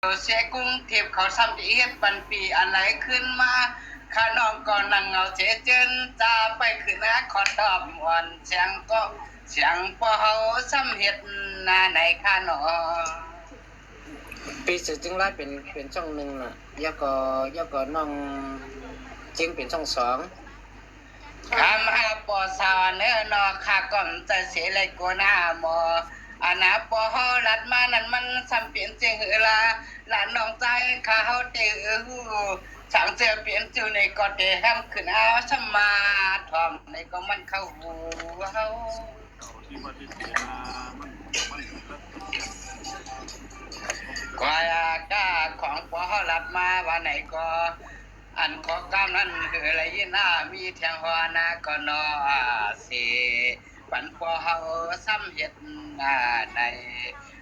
เสียกุ้งเทียบเขาซ้ำที่เฮ็ดปันปีอันไหนขึ้นมาข้าน้องก่อนนั่งเงาเจเจนจะไปขึ้นนะขอตอบอ่อนเสียงก็เสียงพอเฮาซ้ำเฮ็ดหน้าไหนข้าน้องปีสื่อจึงไล่เป็นช่องหนึ่งน่ะยก็น้องจึงเป็นช่องสองคำอาปอสาวเนื้อนอข้าก่อมจะเสียเลยกว่าหน้าหมออานาปอเฮาลัดมานั่นมันซ้ำเปลี่ยนเจงเฮลาหลานน้องใจข้าเฮาเตอหูสั่งเสียเปลี่ยนจูในก็เตแฮมขึ้นเอาชมาทอมในก็มันเข้าหูเฮาควายก้าของปอเฮาลัดมาวันไหนก็อันก็กำนั้นคืออะไรยินมีเทียงหัวนาก็นอสิปันปอเฮาซ้ำเฮ็ดใน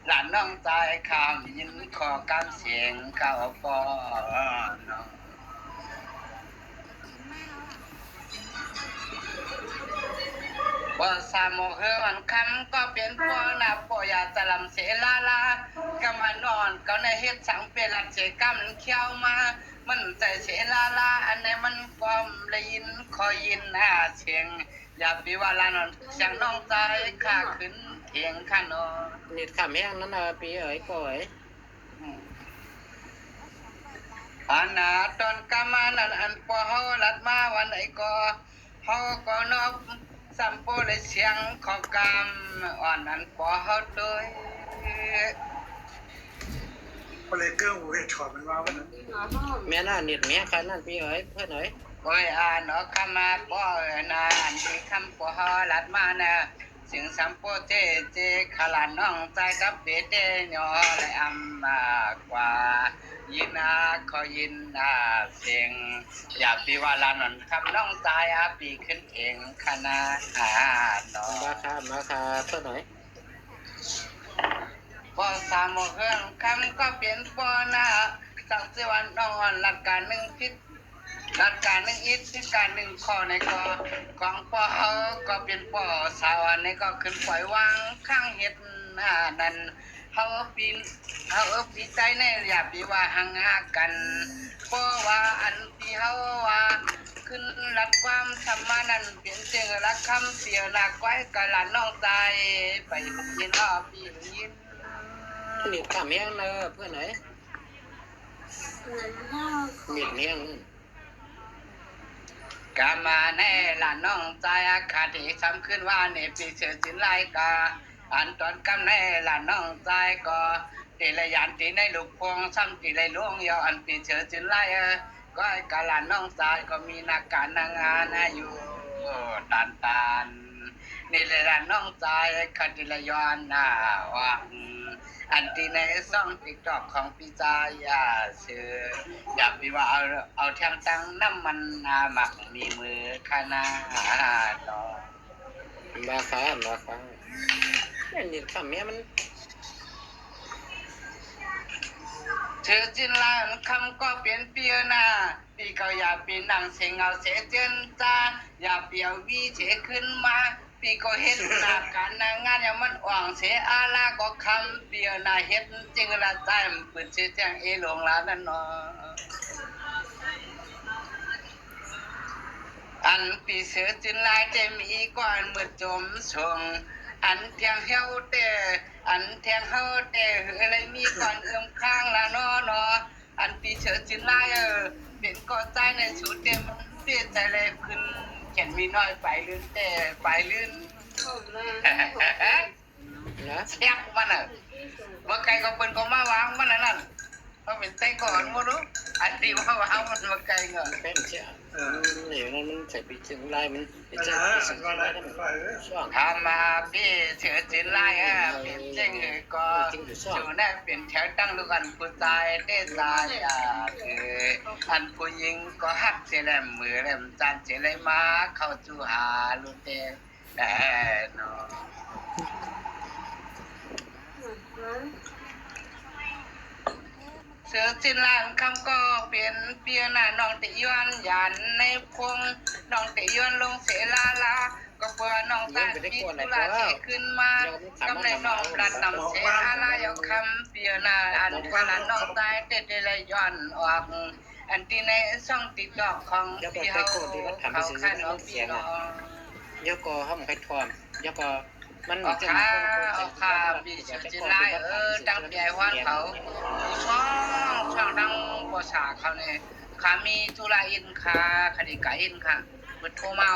หลานน้องใจคำยินขอการเสียงเก่าปอน้องว่าสามโมเฮมันคำก็เป็นปอนาปอยาจะลำเสลาลากำมันนอนก็ในเฮ็ดสังเป็นหลักเสกำเขี้ยวมามันใจเสลาลาอันไหนมันความได้ยินคอยยินเสียงอย่าปีว่าลานอนเสียงน้องใจข้าขึ้นเถียงข้านอนนิดขำแห้งนั้นปีเอ๋ยก่อยอันนาตอนกามานันอันปอเฮาลัดมาวันไหนก็เฮาก็นอบสัมโปเลยเสียงขอกำอ่อนอันปอเฮาด้วยก็เลยเกื้อหูเหตุถอดมันว่าวันนั้นแม่น่านิดแม่คันนั่นปีเอ๋ยเพื่อนเอ๋ยโอ้ยนอคำมาปอนาอันที่คำปอเฮาลัดมานะสิงสัมโปเจขลานน้องใจกับเบเตญอและอำมากว่ายินขอยินเสียงอย่าปีว่าลานนคำน้องใจปีขึ้นเองคณะน้องมาค่ะเพื่อนเอ๋ยปอสามเครื่องคำก็เปลี่ยนปอนาสังเสวันนอนหลักการหนึ่งพิษหลักการหนึ่งอิทธิการหนึ่งข้อในก็ของปอเฮาก็เป็นปอสาวในก็ขึ้นปล่อยวางข้างเห็ดนั้นเฮาปีใจในอย่าปีว่าห่างกันเพราะว่าอันที่เฮาว่าขึ้นรักความสมมานั้นเปลี่ยนเจงรักคำเสียหนักไว้กะหลานน้องใจไปยินปียินนิดขำแห้งเพื่อนเอ๋ยนิดแห้งกามาแน่ละน้องใจขาดที่ซ้ำขึ้นว่าในปีเสือสินไลกาอันตอนกำแน่ละน้องใจก็ตีละยันตีในลูกพวงซ้ำตีในล่วงยออันปีเสือสินไลก็กาละน้องใจก็มีนักการนางงานอยู่ตันนี่เลยละน้องใจขาดที่ละย้อนว่าอันที่ในซ่องติ๊กต็อกของพี่จายซื้ออยากวิว่าเอาแทงตังน้ำมันหมักมีมือขนาดดอมาค่ะนี่นิดขำแม่มันเธอจินลานคำก็เปลี่ยนเปลี่ยนปีก็อย่าปีนังเสียงเอาเสียเจนจ้าอย่าเปียววีเฉขึ้นมาปีก็เห็นหน้าการนางงานอย่างมันอ่วงเสียอาลาก็คำเปียวหน้าเห็ดจริงละใจมันปืนเสียแจ้งหลงลานั่นเนาะอันปีเสือจินลายจะมีก่อนมือจมชงอันเทียงเฮาเตอันเทียงเฮาเตอะไรมีก่อนข้างละเนาะอันปีเสือจินลายเป็นก่อใจในชุดเต็มเสียใจเลยขึ้นเขียนมีน้อยไปลื่นแต่ไปลื่นนะเสียกมันว่าไก่ก็เป็นก็มาวางมันนั่นเขาเป็นไต้ก่อนมั้งรู้อันดีว่าวางมันว่าไก่เงาเป็นเชี่ยนี่มันใส่ปีจึงไล่มันเป็นเจ้าสิ่งไล่ได้ช่วงทำมาพี่เสือจินไล่เป็นเจ้งก็อยู่ในเป็นแถวตั้งลูกอันผู้ชายเต้ตายคืออันผู้หญิงก็หักเสียแหลมมือแหลมจานเสียเลยมาเข้าจูหาลูกเต้เนาะเสือจินลานคำก็เปลี่ยนเปียน้องติย้อนยันในพงน้องติย้อนลงเสลา ก็เพื่อน้องตามีธุระที่ขึ้นมากำในน้องรัดนำเสียอะไรเอาคำเปียนาอันว่าละน้องตายเด็ดเลยย้อนออกอันที่ในช่องติ๊กต็อกของพี่เขาขันเอาพี่น้อง ยกก็ห้องไปทอมยกก็มัน ออกค่าบีจิไลดังใหญ่วันเขาช่องดังภาษาเขาเนี่ยขามีธุระอินค่ะคดีกะอินค่ะเปิดโทรมา